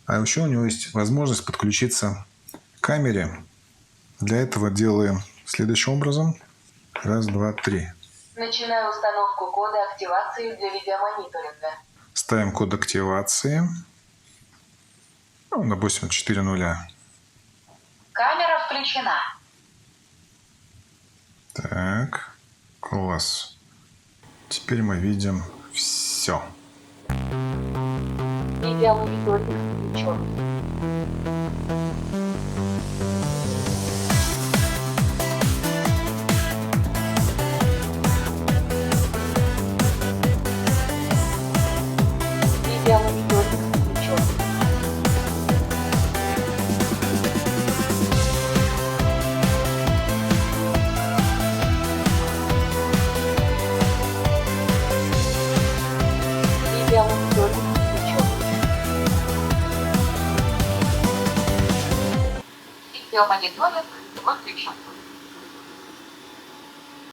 А еще у него есть возможность подключиться к камере. Для этого делаем следующим образом. Раз, два, три. Начинаю установку кода активации для видеомониторинга. Ставим код активации. Ну, допустим, 4 нуля. Камера включена. Так, класс. Теперь мы видим все. Видеомониторинг включен. Видеомониторинг включен. Видеомониторинг включен. Видеомониторинг выключен.